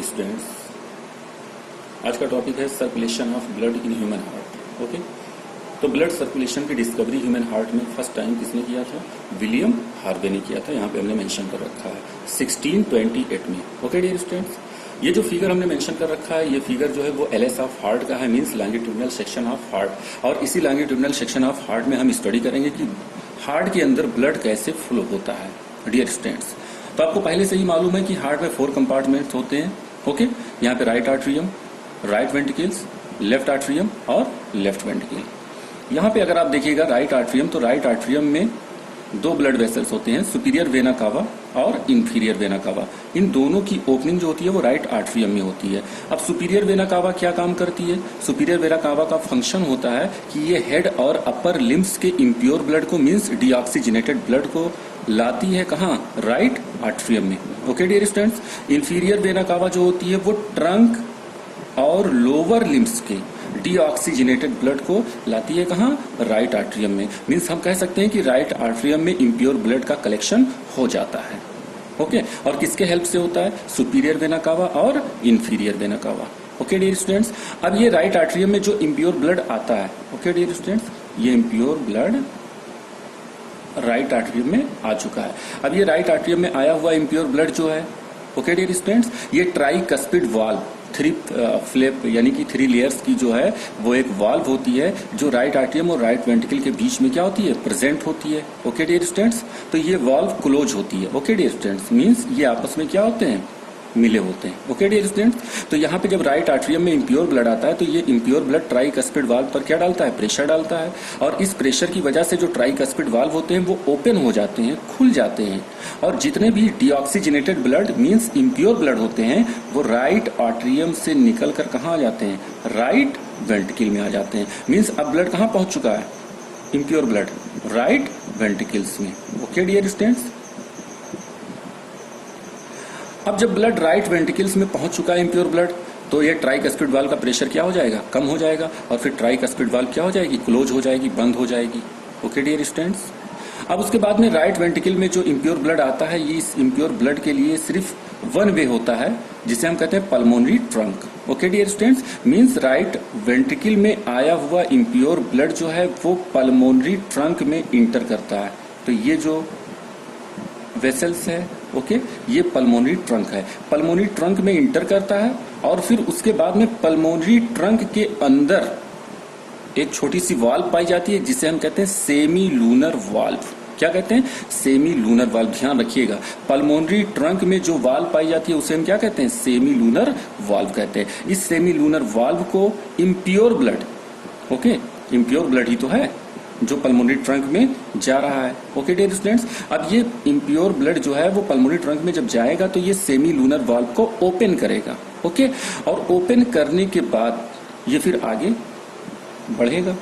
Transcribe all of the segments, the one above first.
Dear students, आज का topic है circulation of blood in human heart. Okay, तो ब्लड सर्कुलेशन की डिस्कवरी ह्यूमन हार्ट में फर्स्ट टाइम किसने किया था? विलियम हार्वे ने किया था। यहाँ पे हमने मेंशन कर रखा है 1628 में। ओके डियर स्टूडेंट्स, ये जो फिगर हमने मेंशन कर रखा है, ये फिगर जो है वो एलएस ऑफ हार्ट का है, means longitudinal section of heart. और इसी लॉन्गिट्यूडिनल सेक्शन ऑफ हार्ट में हम स्टडी करेंगे कि हार्ट के अंदर ब्लड कैसे फ्लो होता है डियर स्टूडेंट्स। तो आपको पहले से ही मालूम है कि हार्ट में 4 कंपार्टमेंट्स होते हैं। ओके, यहाँ पे right atrium, right ventricles, left atrium और लेफ्ट वेंट्रिकल। यहाँ पे अगर आप देखिएगा राइट आर्ट्रियम, तो राइट आर्ट्रियम में 2 ब्लड वेसल्स होते हैं, सुपीरियर वेना कावा और इंफीरियर वेना कावा। इन दोनों की ओपनिंग जो होती है वो राइट आर्ट्रियम में होती है। अब सुपीरियर वेना कावा क्या काम करती है? सुपीरियर वेना कावा का फंक्शन होता है कि ये हेड और अपर लिम्स के इम्प्योर ब्लड को, मींस डीऑक्सीजनेटेड ब्लड को लाती है कहाँ? राइट आर्ट्रियम में। Okay dear students, inferior vena cava जो होती है वो ट्रंक और लोअर लिम्स के डीऑक्सीजनेटेड ब्लड को लाती है कहाँ? राइट आर्ट्रियम में। मींस हम कह सकते हैं कि राइट आर्ट्रियम में इम्प्योर ब्लड का कलेक्शन हो जाता है। ओके, और किसके हेल्प से होता है? सुपीरियर वेना कावा और inferior vena cava. Okay dear students, अब ये राइट आर्ट्रियम में जो इम्प्योर ब्लड आता है, ओके डियर स्टूडेंट्स, ये इम्प्योर ब्लड राइट आर्ट्रियम में आ चुका है। अब ये राइट आर्ट्रियम में आया हुआ इम्प्योर ब्लड जो है, ओके डियर स्टूडेंट्स, ये ट्राइकस्पिड वाल्व, 3 फ्लैप यानी कि 3 लेयर्स की जो है वो एक वाल्व होती है जो राइट आर्ट्रियम और राइट वेंट्रिकल के बीच में क्या होती है? प्रेजेंट होती है। ओके डियर स्टूडेंट्स, तो ये वाल्व क्लोज होती है। ओके डियर स्टूडेंट्स, मींस ये आपस में क्या होते हैं? मिले होते हैं। ओके डियर स्टूडेंट्स, तो यहाँ पे जब राइट आर्ट्रियम में इम्प्योर ब्लड आता है तो ये इम्प्योर ब्लड ट्राइकस्पिड वाल्व पर क्या डालता है? प्रेशर डालता है। और इस प्रेशर की वजह से जो ट्राइकस्पिड वाल्व होते हैं वो ओपन हो जाते हैं, खुल जाते हैं। और जितने भी deoxygenated blood means impure blood होते हैं वो राइट आर्ट्रियम से निकल कर कहाँ आ जाते हैं? राइट वेंट्रिकल में आ जाते हैं। मींस अब ब्लड कहाँ पहुंच चुका है? इम्प्योर ब्लड राइट वेंट्रिकल्स में। ओके डियर स्टूडेंट्स, अब जब ब्लड राइट वेंट्रिकल्स में पहुंच चुका है इम्प्योर ब्लड, तो ये ट्राइकस्पिड वाल्व का प्रेशर क्या हो जाएगा? कम हो जाएगा। और फिर ट्राइकस्पिड वाल्व क्या हो जाएगी? क्लोज हो जाएगी, बंद हो जाएगी। ओके डियर स्टूडेंट्स, अब उसके बाद में राइट वेंट्रिकल में जो इम्प्योर ब्लड आता है, ये इस इम्प्योर ब्लड के लिए सिर्फ 1 वे होता है जिसे हम कहते हैं pulmonary trunk. Okay dear students, means right ventricle में आया हुआ इम्प्योर ब्लड जो है वो पल्मोनरी ट्रंक में इंटर करता है। तो ये जो वेसल्स है, ओके, ये पल्मोनरी ट्रंक है। पल्मोनरी ट्रंक में इंटर करता है और फिर उसके बाद में पल्मोनरी ट्रंक के अंदर एक छोटी सी वाल्व पाई जाती है जिसे हम कहते हैं सेमी लूनर वाल्व। क्या कहते हैं? Semi lunar valve. ध्यान रखिएगा, पल्मोनरी ट्रंक में जो वाल्व पाई जाती है उसे हम क्या कहते हैं? सेमी लूनर वाल्व कहते हैं। इस सेमी लूनर वाल्व को impure blood, okay, impure blood ही तो है जो पल्मोनरी ट्रंक में जा रहा है। ओके डियर स्टूडेंट्स, अब ये इम्प्योर ब्लड जो है वो पल्मोनरी ट्रंक में जब जाएगा तो ये सेमी लूनर वाल्व को ओपन करेगा। ओके, और ओपन करने के बाद ये फिर आगे बढ़ेगा।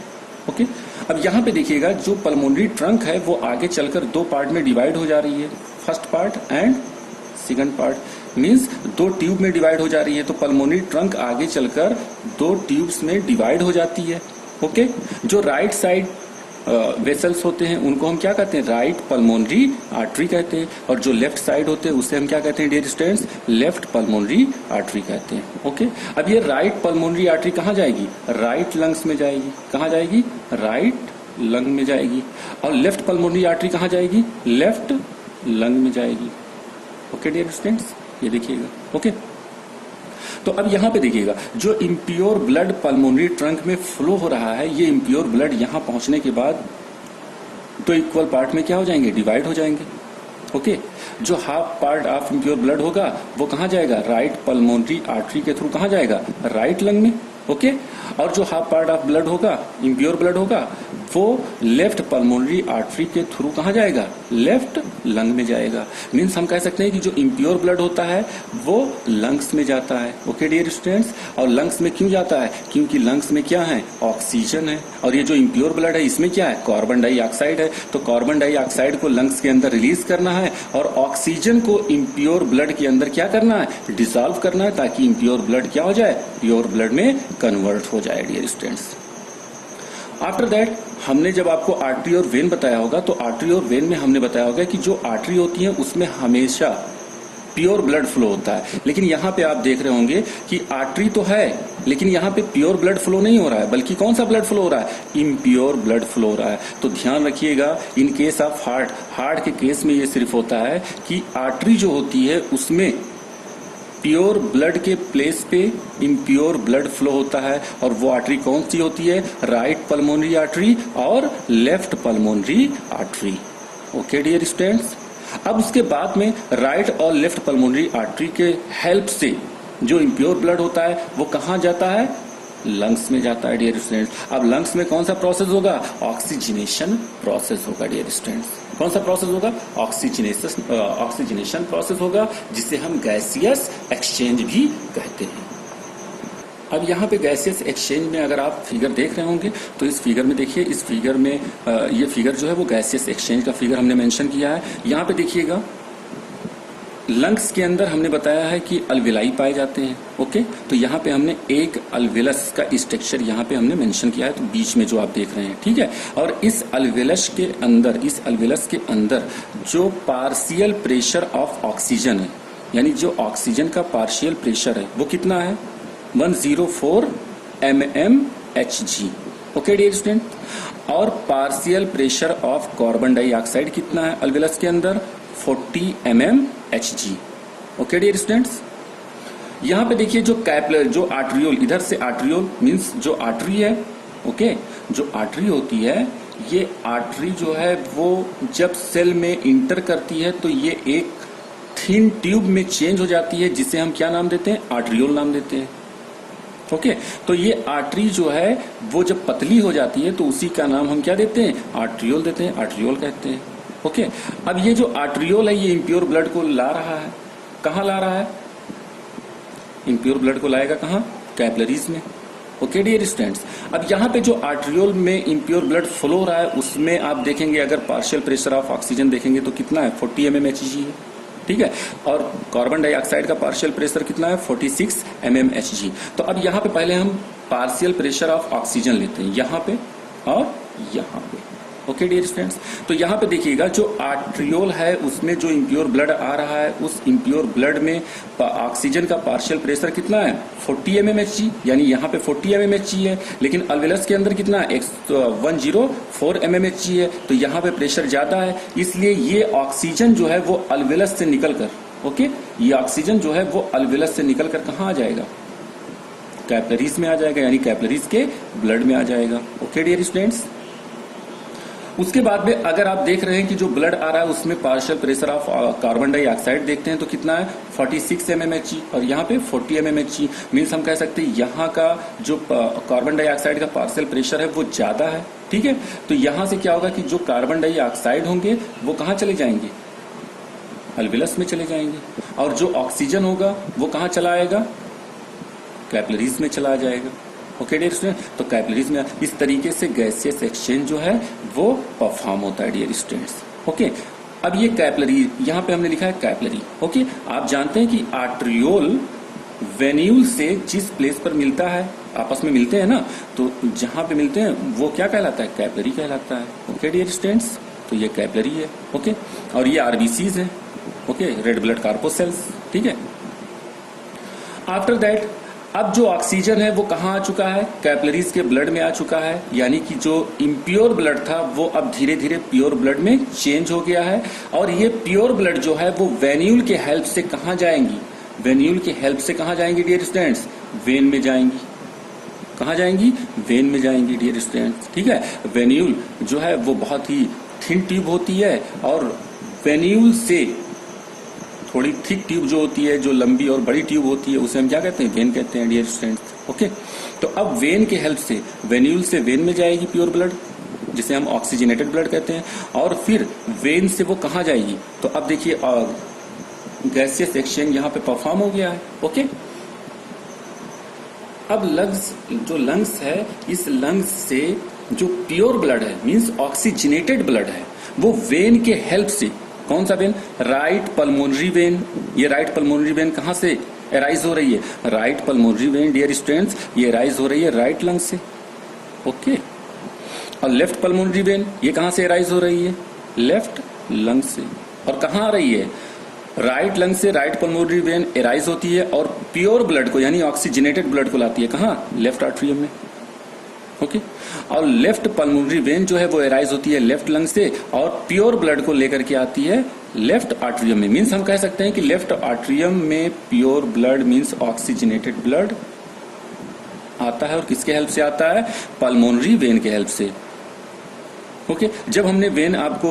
ओके, अब यहाँ पे देखिएगा जो पल्मोनरी ट्रंक है वो आगे चलकर 2 पार्ट में डिवाइड हो जा रही है, first part and second part. Means 2 tube में डिवाइड हो जा रही है। तो पल्मोनरी ट्रंक आगे चलकर 2 ट्यूब्स में डिवाइड हो जाती है। ओके, जो राइट साइड वेसल्स होते हैं उनको हम क्या कहते हैं? राइट पल्मोनरी आर्टरी कहते हैं। और जो लेफ्ट साइड होते हैं उसे हम क्या कहते हैं dear students? Left pulmonary artery कहते हैं। ओके, अब ये राइट पल्मोनरी आर्टरी कहाँ जाएगी? राइट लंग्स में जाएगी। कहाँ जाएगी? राइट लंग में जाएगी। और लेफ्ट पल्मोनरी आर्टरी कहाँ जाएगी? लेफ्ट लंग में जाएगी। ओके डियर स्टूडेंट्स, ये देखिएगा। ओके, तो अब यहाँ पे देखिएगा जो इम्प्योर ब्लड पल्मोनरी ट्रंक में फ्लो हो रहा है, ये इम्प्योर ब्लड यहाँ पहुंचने के बाद 2 इक्वल पार्ट में क्या हो जाएंगे? डिवाइड हो जाएंगे। ओके, जो half part of impure blood होगा वो कहाँ जाएगा? राइट पल्मोनरी आर्टरी के थ्रू कहाँ जाएगा? राइट लंग में। ओके, और जो हाफ पार्ट ऑफ ब्लड होगा, इम्प्योर ब्लड होगा, वो लेफ्ट पल्मोनरी आर्टरी के थ्रू कहाँ जाएगा? लेफ्ट लंग में जाएगा। मीन्स हम कह सकते हैं कि जो इम्प्योर ब्लड होता है वो लंग्स में जाता है। ओके डियर स्टूडेंट्स, और लंग्स में क्यों जाता है? क्योंकि लंग्स में क्या है? ऑक्सीजन है। और ये जो इम्प्योर ब्लड है इसमें क्या है? कार्बन डाइऑक्साइड है। तो कार्बन डाइऑक्साइड को लंग्स के अंदर रिलीज करना है और ऑक्सीजन को इम्प्योर ब्लड के अंदर क्या करना है? डिसॉल्व करना है, ताकि इम्प्योर ब्लड क्या हो जाए? प्योर ब्लड में कन्वर्ट हो जाए डियर स्टूडेंट्स। आफ्टर दैट हमने जब आपको आर्टरी और वेन बताया होगा, तो आर्टरी और वेन में हमने बताया होगा कि जो आर्टरी होती है उसमें हमेशा प्योर ब्लड फ्लो होता है। लेकिन यहाँ पे आप देख रहे होंगे कि आर्टरी तो है, लेकिन यहाँ पे प्योर ब्लड फ्लो नहीं हो रहा है, बल्कि कौन सा ब्लड फ्लो हो रहा है? इम्प्योर ब्लड फ्लो हो रहा है। तो ध्यान रखिएगा, इन केस ऑफ हार्ट के केस में ये सिर्फ होता है कि आर्टरी जो होती है उसमें प्योर ब्लड के प्लेस पे इम्प्योर ब्लड फ्लो होता है, और वो आर्टरी कौन सी होती है? राइट पल्मोनरी आर्टरी और left pulmonary artery. Okay dear students, अब उसके बाद में राइट और लेफ्ट पल्मोनरी आर्टरी के हेल्प से जो इम्प्योर ब्लड होता है वो कहाँ जाता है? लंग्स में जाता है डियर स्टूडेंट्स। अब लंग्स में कौन सा प्रोसेस होगा? ऑक्सीजनेशन प्रोसेस होगा डियर स्टूडेंट्स। कौन सा प्रोसेस होगा? ऑक्सीजनेशन प्रोसेस होगा, जिसे हम गैसियस एक्सचेंज भी कहते हैं। अब यहाँ पे गैसियस एक्सचेंज में अगर आप फिगर देख रहे होंगे तो इस फिगर में देखिए, इस फिगर में ये फिगर जो है वो गैसियस एक्सचेंज का फिगर हमने मेंशन किया है। यहाँ पे देखिएगा, लंग्स के अंदर हमने बताया है कि अल्वेलाई पाए जाते हैं। ओके, तो यहाँ पे हमने एक अल्वेलस का स्ट्रक्चर यहाँ पे हमने मेंशन किया है, तो बीच में जो आप देख रहे हैं, ठीक है। और इस अल्वेलस के अंदर जो पार्शियल प्रेशर ऑफ ऑक्सीजन है, यानी जो ऑक्सीजन का पार्शियल प्रेशर है वो कितना है? 104 mmHg। ओके डियर स्टूडेंट, और partial pressure of carbon dioxide कितना है अल्वेलस के अंदर? 40 mmHg। ओके डियर स्टूडेंट्स, यहाँ पे देखिए जो कैपिलर, जो आर्ट्रियोल, इधर से आर्ट्रियोल मीन्स जो आर्टरी है, ओके, जो आर्टरी होती है, ये आर्टरी जो है वो जब सेल में इंटर करती है तो ये एक थिन ट्यूब में चेंज हो जाती है, जिसे हम क्या नाम देते हैं? आर्ट्रियोल नाम देते हैं। ओके, तो ये आर्टरी जो है वो जब पतली हो जाती है तो उसी का नाम हम क्या देते हैं? आर्ट्रियोल देते हैं, आर्ट्रियोल कहते हैं। ओके, अब ये जो आर्ट्रियोल है ये इम्प्योर ब्लड को ला रहा है, कहाँ ला रहा है? इम्प्योर ब्लड को लाएगा कहाँ? कैपिलरीज में। ओके डियर स्टूडेंट्स, अब यहाँ पे जो आर्ट्रियोल में इम्प्योर ब्लड फ्लो हो रहा है उसमें आप देखेंगे, अगर पार्शियल प्रेशर ऑफ ऑक्सीजन देखेंगे तो कितना है? 40 mmHg है, ठीक है। और कार्बन डाइऑक्साइड का पार्शियल प्रेशर कितना है? 46 mmHg। तो अब यहाँ पे पहले हम पार्शियल प्रेशर ऑफ ऑक्सीजन लेते हैं, यहाँ पे और यहाँ पे। ओके डियर स्टूडेंट्स, तो यहाँ पे देखिएगा जो आर्ट्रियोल है उसमें जो इम्प्योर ब्लड आ रहा है, उस इम्प्योर ब्लड में ऑक्सीजन का पार्शियल प्रेशर कितना है? 40 mmHg, यानी यहाँ पे 40 mmHg है, लेकिन अल्वेलस के अंदर कितना है? 104 mmHg है, तो यहाँ पे प्रेशर ज्यादा है, इसलिए ये ऑक्सीजन जो है वो अल्वेलस से निकलकर, ओके, ये ऑक्सीजन जो है वो अल्वेलस से निकलकर कहाँ आ जाएगा? कैपिलरीज में आ जाएगा, यानी कैपिलरीज के ब्लड में आ जाएगा। ओके डियर स्टूडेंट्स, उसके बाद में अगर आप देख रहे हैं कि जो ब्लड आ रहा है उसमें partial pressure of carbon dioxide देखते हैं तो कितना है? 46 mmHg, और यहाँ पे 40 mmHg। मीन्स हम कह सकते हैं यहाँ का जो कार्बन डाइऑक्साइड का पार्शियल प्रेशर है वो ज्यादा है, ठीक है। तो यहाँ से क्या होगा कि जो कार्बन डाइऑक्साइड होंगे वो कहाँ चले जाएंगे? अल्वेलस में चले जाएंगे, और जो ऑक्सीजन होगा वो कहाँ चला आएगा? कैपिलरीज में चला जाएगा। ओके डियर स्टूडेंट, तो कैपिलरीज में इस तरीके से गैसियस एक्सचेंज जो है वो परफॉर्म होता है डियर स्टूडेंट्स। ओके, अब ये कैपिलरी, यहाँ पे हमने लिखा है कैपिलरी। ओके, आप जानते हैं कि आर्ट्रियोल वेन्यूल से जिस प्लेस पर मिलता है, आपस में मिलते हैं ना, तो जहां पे मिलते हैं वो क्या कहलाता है? कैपिलरी कहलाता है। ओके डियर स्टूडेंट्स, तो ये कैपिलरी है। ओके, और ये आरबीसीज है, ओके, रेड ब्लड कार्पोसेल्स, ठीक है। आफ्टर दैट अब जो ऑक्सीजन है वो कहाँ आ चुका है? कैपिलरीज के ब्लड में आ चुका है, यानी कि जो इम्प्योर ब्लड था वो अब धीरे धीरे प्योर ब्लड में चेंज हो गया है, और ये प्योर ब्लड जो है वो वेन्यूल के हेल्प से कहाँ जाएंगी? वेन्यूल के हेल्प से कहाँ जाएंगी डियर स्टूडेंट्स? वेन में जाएंगी। कहाँ जाएंगी? वेन में जाएंगी डियर स्टूडेंट्स, ठीक है। वेन्यूल जो है वो बहुत ही थिन ट्यूब होती है, और वेन्यूल से थोड़ी थिक ट्यूब जो होती है, जो लंबी और बड़ी ट्यूब होती है, उसे हम क्या कहते हैं? वेन कहते हैं डियर स्टूडेंट्स। ओके, तो अब वेन के हेल्प से, वेन्यूल से वेन में जाएगी प्योर ब्लड, जिसे हम ऑक्सीजनेटेड ब्लड कहते हैं, और फिर वेन से वो कहाँ जाएगी? तो अब देखिए गैसियस एक्सचेंज यहाँ पे परफॉर्म हो गया है। ओके, अब लंग्स है, इस लंग्स से जो प्योर ब्लड है मीन्स ऑक्सीजनेटेड ब्लड है वो वेन के हेल्प से, कौन सा वेन? Right pulmonary vein. ये राइट पल्मोनरी वेन कहाँ से एराइज हो रही है? Right pulmonary vein dear students ये एराइज हो रही है राइट लंग से। ओके, और लेफ्ट पल्मोनरी वेन ये कहाँ से एराइज हो रही है? लेफ्ट लंग से। और कहाँ आ रही है? राइट लंग से राइट पल्मोनरी वेन एराइज होती है और प्योर ब्लड को यानी ऑक्सीजनेटेड ब्लड को लाती है कहाँ? लेफ्ट आर्टरियम में। ओके और लेफ्ट पल्मोनरी वेन जो है वो एराइज होती है लेफ्ट लंग से और प्योर ब्लड को लेकर के आती है लेफ्ट आर्टरियम में। मीन्स हम कह सकते हैं कि लेफ्ट आर्टरियम में pure blood means oxygenated blood आता है। और किसके हेल्प से आता है? पल्मोनरी वेन के हेल्प से। ओके जब हमने वेन आपको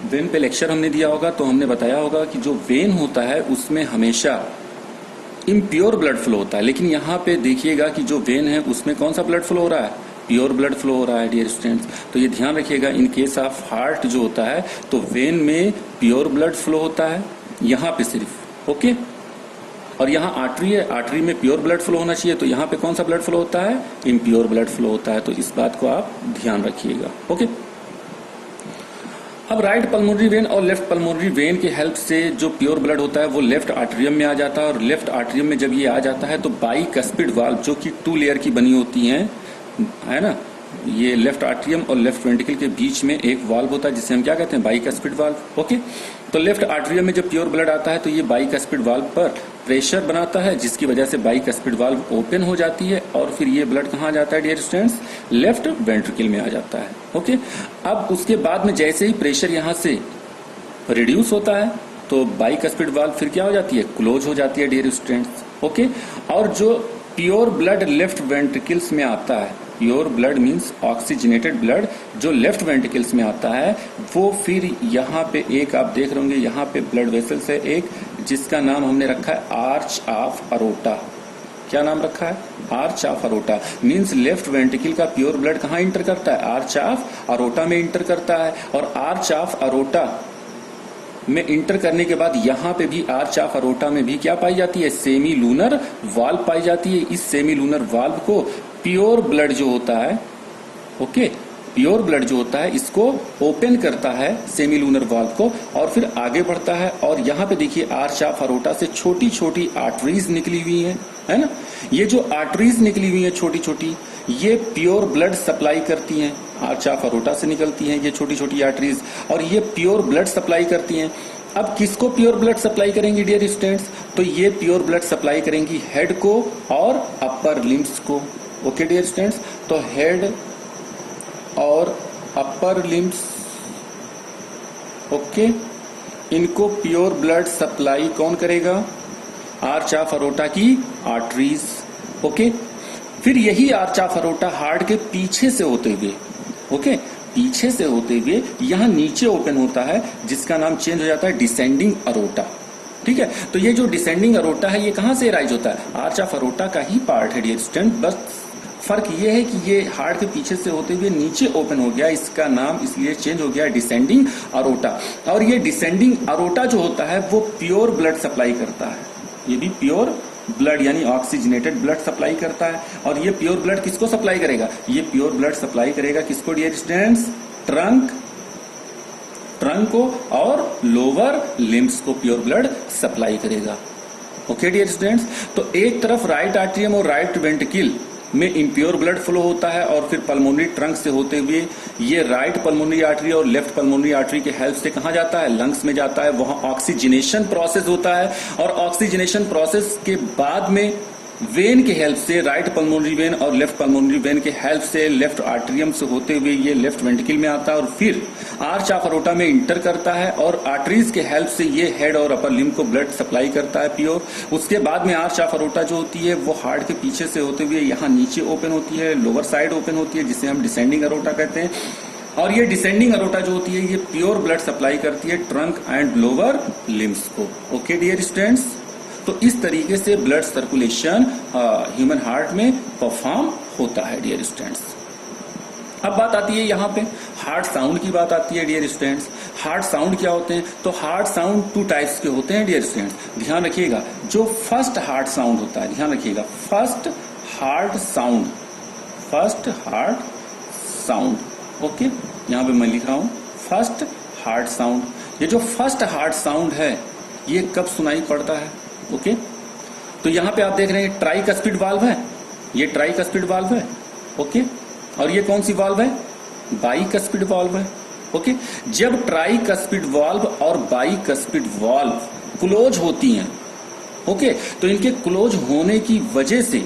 वेन पे लेक्चर हमने दिया होगा तो हमने बताया होगा कि जो वेन होता है उसमें हमेशा इम्प्योर ब्लड फ्लो होता है, लेकिन यहाँ पे देखिएगा कि जो वेन है उसमें कौन सा ब्लड फ्लो हो रहा है? प्योर ब्लड फ्लो हो रहा है डियर स्टूडेंट्स। तो ये ध्यान रखिएगा इन केस ऑफ हार्ट जो होता है तो वेन में प्योर ब्लड फ्लो होता है यहाँ पे सिर्फ। ओके और यहाँ आर्टरी है, आर्टरी में प्योर ब्लड फ्लो होना चाहिए, तो यहाँ पे कौन सा ब्लड फ्लो होता है? इम्प्योर ब्लड फ्लो होता है। तो इस बात को आप ध्यान रखिएगा। ओके अब राइट पल्मोनरी वेन और लेफ्ट पल्मोनरी वेन के हेल्प से जो प्योर ब्लड होता है वो लेफ्ट आर्टरियम में आ जाता है और लेफ्ट आर्टरियम में जब ये आ जाता है तो बाइकस्पिड वाल्व जो कि 2 लेयर की बनी होती है ना, ये लेफ्ट आर्टरियम और लेफ्ट वेंट्रिकल के बीच में एक वाल्व होता है जिसे हम क्या कहते हैं? Bicuspid valve. ओके तो लेफ्ट आर्टरियम में जब प्योर ब्लड आता है तो ये बाइकस्पिड वाल्व पर प्रेशर बनाता है जिसकी वजह से बाइकस्पिड वाल्व ओपन हो जाती है और फिर ये ब्लड कहाँ जाता है डियर स्टूडेंट्स? लेफ्ट वेंट्रिकल में आ जाता है। ओके अब उसके बाद में जैसे ही प्रेशर यहाँ से रिड्यूस होता है तो बाइकस्पिड वाल्व फिर क्या हो जाती है? क्लोज हो जाती है डियर स्टूडेंट्स। ओके और जो प्योर ब्लड लेफ्ट वेंट्रिकल्स में आता है, pure blood means oxygenated blood जो लेफ्ट वेंट्रिकल्स में आता है वो फिर यहाँ पे एक आप देख रहे होंगे यहाँ पे ब्लड वेसल्स है एक जिसका नाम हमने रखा है आर्च ऑफ अरोटा। क्या नाम रखा है? Arch of aorta. Means left ventricle का प्योर ब्लड कहाँ इंटर करता है? आर्च ऑफ अरोटा में इंटर करता है और आर्च ऑफ अरोटा में इंटर करने के बाद यहाँ पे भी आर्च ऑफ अरोटा में भी क्या पाई जाती है? सेमी लूनर वाल्व पाई जाती है। इस सेमी लूनर वाल्व को प्योर ब्लड जो होता है, ओके प्योर ब्लड जो होता है इसको ओपन करता है सेमी लूनर वाल्व को और फिर आगे बढ़ता है और यहाँ पे देखिए आर्च ऑफ अरोटा से छोटी छोटी आर्टरीज निकली हुई है ना। ये जो आर्टरीज निकली हुई है छोटी छोटी ये प्योर ब्लड सप्लाई करती हैं, आर्च ऑफ अरोटा से निकलती हैं ये छोटी छोटी आर्टरीज और ये प्योर ब्लड सप्लाई करती हैं। अब किसको प्योर ब्लड सप्लाई करेंगी डियर स्टूडेंट्स? तो ये प्योर ब्लड सप्लाई करेंगी हेड को और अपर लिम्स को। ओके डियर स्टूडेंट्स तो हेड और अपर लिम्स ओके इनको प्योर ब्लड सप्लाई कौन करेगा? आर्च ऑफ अरोटा की आर्टरीज। ओके फिर यही आर्च ऑफ अरोटा हार्ट के पीछे से होते हुए ओके पीछे से होते हुए यहाँ नीचे ओपन होता है जिसका नाम चेंज हो जाता है डिसेंडिंग अरोटा। ठीक है तो ये जो डिसेंडिंग अरोटा है ये कहाँ से राइज होता है? आर्च ऑफ अरोटा का ही पार्ट है डियर स्टूडेंट। बस फर्क ये है कि ये हार्ट के पीछे से होते हुए नीचे ओपन हो गया, इसका नाम इसलिए चेंज हो गया डिसेंडिंग अरोटा। और ये डिसेंडिंग अरोटा जो होता है वो प्योर ब्लड सप्लाई करता है, ये भी प्योर ब्लड यानी ऑक्सीजनेटेड ब्लड सप्लाई करता है। और ये प्योर ब्लड किसको सप्लाई करेगा? ये प्योर ब्लड सप्लाई करेगा किसको डियर स्टूडेंट्स? ट्रंक को और लोअर लिम्स को प्योर ब्लड सप्लाई करेगा। ओके डियर स्टूडेंट्स तो एक तरफ राइट आर्टरियम और राइट वेंट्रिकल में इम्प्योर ब्लड फ्लो होता है और फिर पल्मोनरी ट्रंक से होते हुए ये राइट पल्मोनरी आर्टरी और लेफ्ट पल्मोनरी आर्टरी के हेल्प से कहाँ जाता है? लंग्स में जाता है। वहां ऑक्सीजनेशन प्रोसेस होता है और ऑक्सीजनेशन प्रोसेस के बाद में वेन के हेल्प से राइट पल्मोनरी वेन और लेफ्ट पल्मोनरी वेन के हेल्प से लेफ्ट आर्टरियम से होते हुए ये लेफ्ट वेंट्रिकल में आता है और फिर आर्च ऑफ अरोटा में इंटर करता है और आर्टरीज के हेल्प से ये हेड और अपर लिम्ब को ब्लड सप्लाई करता है प्योर। उसके बाद में आर्च ऑफ अरोटा जो होती है वो हार्ट के पीछे से होते हुए यहाँ नीचे ओपन होती है, लोअर साइड ओपन होती है जिसे हम डिसेंडिंग अरोटा कहते हैं। और ये डिसेंडिंग अरोटा जो होती है ये प्योर ब्लड सप्लाई करती है ट्रंक एंड लोअर लिम्स को। ओके डियर स्टूडेंट्स तो इस तरीके से ब्लड सर्कुलेशन ह्यूमन हार्ट में परफॉर्म होता है डियर स्टूडेंट्स। अब बात आती है यहाँ पे हार्ट साउंड की बात आती है डियर स्टूडेंट्स। हार्ट साउंड क्या होते हैं? तो हार्ट साउंड 2 टाइप्स के होते हैं डियर स्टूडेंट्स। ध्यान रखिएगा जो फर्स्ट हार्ट साउंड होता है, ध्यान रखिएगा फर्स्ट हार्ट साउंड ओके यहाँ पे मैं लिख रहा हूं फर्स्ट हार्ट साउंड। ये जो फर्स्ट हार्ट साउंड है ये कब सुनाई पड़ता है? ओके तो यहाँ पे आप देख रहे हैं ट्राइकस्पिड वाल्व है, ये ट्राइकस्पिड वाल्व है ओके और ये कौन सी वाल्व है? बाइकस्पिड वाल्व है। ओके जब ट्राइकस्पिड वाल्व और बाइकस्पिड वाल्व क्लोज होती हैं। ओके, तो इनके क्लोज होने की वजह से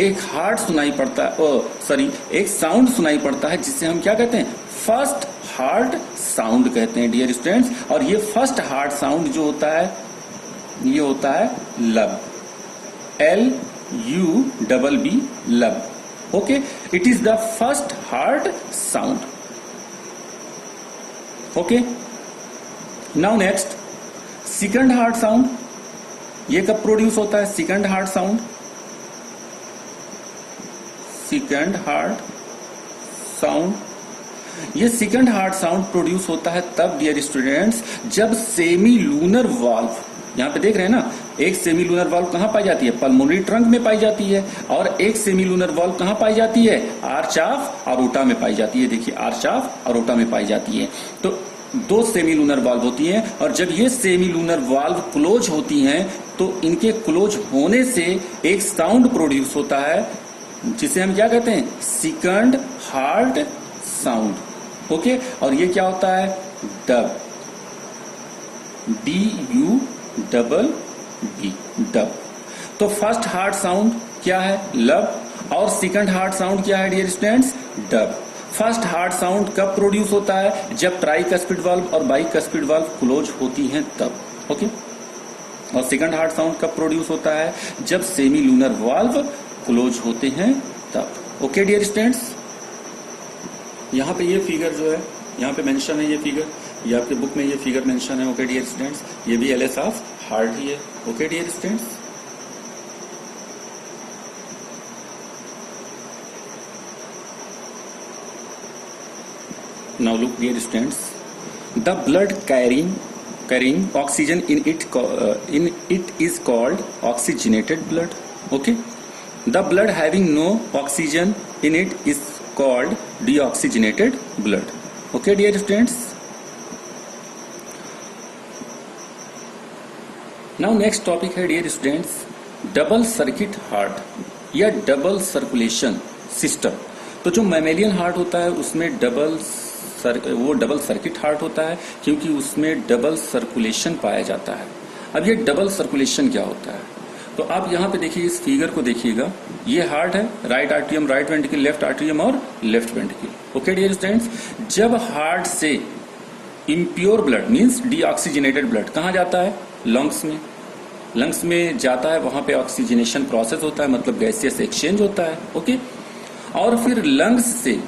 एक हार्ट सुनाई पड़ता है, एक साउंड सुनाई पड़ता है, जिसे हम क्या कहते हैं, फर्स्ट हार्ट साउंड कहते हैं डियर स्टूडेंट्स। और ये फर्स्ट हार्ट साउंड जो होता है, ये होता है लब, LUBB, लब। Okay, it is the first heart sound. Okay, now next second heart sound. ये कब प्रोड्यूस होता है second heart sound? Second heart sound, ये सेकंड हार्ट साउंड प्रोड्यूस होता है तब डियर स्टूडेंट्स जब सेमी लूनर वाल्व, यहां पे देख रहे हैं ना, एक सेमी लूनर वाल्व कहां पाई जाती है, पल्मोनरी ट्रंक में पाई जाती है, और एक सेमी लूनर वाल्व कहां पाई जाती है, आर्च ऑफ अरोटा में पाई जाती है। देखिए आर्च ऑफ अरोटा में पाई जाती है। तो दो सेमी लूनर वाल्व होती हैं, और जब ये सेमी लूनर वाल्व क्लोज होती हैं तो इनके क्लोज होने से एक साउंड प्रोड्यूस होता है, जिसे हम क्या कहते हैं, सेकंड हार्ट साउंड। ओके, और ये क्या होता है, डब, DUBB, डब। तो फर्स्ट हार्ट साउंड क्या है, लब, और सेकंड हार्ट साउंड क्या है dear students, dub. First heart sound कब प्रोड्यूस होता है, जब ट्राइकस्पिड वाल्व और बाइकस्पिड वाल्व क्लोज होती हैं तब। ओके, और सेकंड हार्ट साउंड कब प्रोड्यूस होता है, जब सेमी लूनर वाल्व क्लोज होते हैं तब। ओके डियर स्टूडेंट्स, यहाँ पे ये फिगर जो है, यहाँ पे मेंशन है ये फिगर, ये आपके बुक में ये फिगर मेंशन है। ओके डियर स्टूडेंट्स, ये भी LS ऑफ हार्ट ही है। Okay dear students, now look dear students, the blood carrying oxygen in it is called oxygenated blood. Okay, the blood having no oxygen in it is called deoxygenated blood. Okay dear students, now next topic है dear students, double circuit heart या double circulation system. तो जो mammalian heart होता है उसमें वो double circuit heart होता है, क्योंकि उसमें डबल सर्कुलेशन पाया जाता है। अब ये डबल सर्कुलेशन क्या होता है, तो आप यहाँ पे देखिए, इस फिगर को देखिएगा, ये हार्ट है, right atrium, right ventricle, left atrium और left ventricle. Okay dear students, जब हार्ट से impure blood means deoxygenated blood कहाँ जाता है, लंग्स में, लंग्स में जाता है, वहां पे ऑक्सीजनेशन प्रोसेस होता है, मतलब गैसियस एक्सचेंज होता है। ओके, और फिर लंग्स से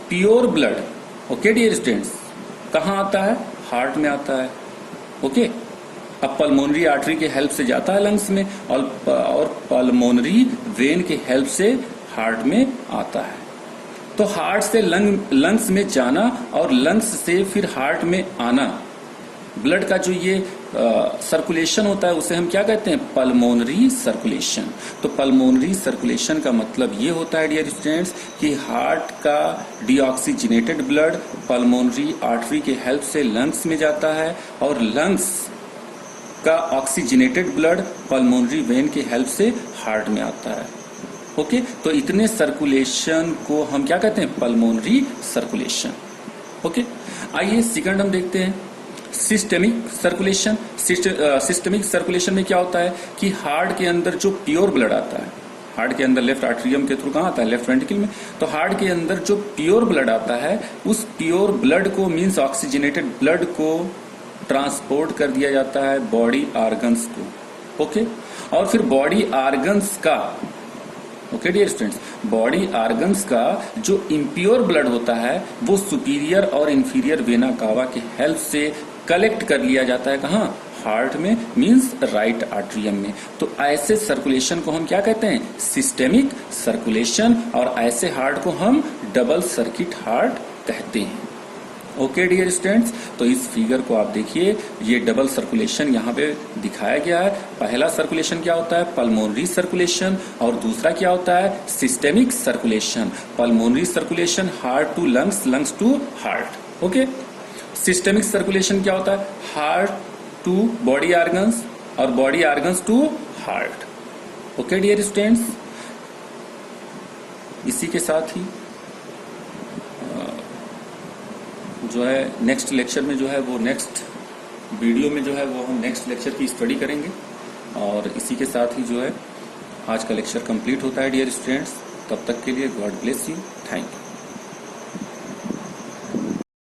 pure blood, okay dear students, कहां आता है, हार्ट में आता है। ओके, अब पल्मोनरी आर्टरी के हेल्प से जाता है लंग्स में, और पल्मोनरी वेन के हेल्प से हार्ट में आता है। तो हार्ट से लंग्स में जाना और लंग्स से फिर हार्ट में आना, ब्लड का जो ये सर्कुलेशन होता है उसे हम क्या कहते हैं, पल्मोनरी सर्कुलेशन। तो पल्मोनरी सर्कुलेशन का मतलब ये होता है डियर स्टूडेंट्स कि हार्ट का डीऑक्सीजनेटेड ब्लड पल्मोनरी आर्टरी के हेल्प से लंग्स में जाता है, और लंग्स का ऑक्सीजनेटेड ब्लड पल्मोनरी वेन के हेल्प से हार्ट में आता है। ओके, तो इतने सर्कुलेशन को हम क्या कहते हैं, पल्मोनरी सर्कुलेशन। ओके, आइए सेकंड हम देखते हैं, सिस्टेमिक सर्कुलेशन। सिस्टेमिक सर्कुलेशन में क्या होता है कि हार्ट के अंदर जो प्योर ब्लड आता है, हार्ट के अंदर लेफ्ट आर्ट्रियम के थ्रू कहाँ आता है, लेफ्ट वेंट्रिकल में, तो हार्ट के अंदर जो प्योर ब्लड आता है उस प्योर ब्लड को मींस ऑक्सीजनेटेड ब्लड को ट्रांसपोर्ट कर दिया जाता है बॉडी आर्गन्स को। ओके, और फिर बॉडी आर्गन्स का, okay dear students, body organs का जो इम्प्योर ब्लड होता है वो सुपीरियर और इंफीरियर वेना कावा के हेल्प से कलेक्ट कर लिया जाता है, कहाँ, हार्ट में मींस राइट आर्ट्रियम में। तो ऐसे सर्कुलेशन को हम क्या कहते हैं, सिस्टेमिक सर्कुलेशन, और ऐसे हार्ट को हम डबल सर्किट हार्ट कहते हैं। ओके डियर स्टूडेंट्स, तो इस फिगर को आप देखिए, ये डबल सर्कुलेशन यहाँ पे दिखाया गया है। पहला सर्कुलेशन क्या होता है, पल्मोनरी सर्कुलेशन, और दूसरा क्या होता है, systemic circulation. Pulmonary circulation heart to lungs, lungs to heart. Okay, systemic circulation क्या होता है, हार्ट टू बॉडी आर्गन्स और body organs to heart. Okay dear students, इसी के साथ ही जो है नेक्स्ट लेक्चर में जो है वो नेक्स्ट वीडियो में जो है वो हम नेक्स्ट लेक्चर की स्टडी करेंगे और इसी के साथ ही जो है आज का लेक्चर कंप्लीट होता है डियर स्टूडेंट्स। तब तक के लिए God bless you, thank you.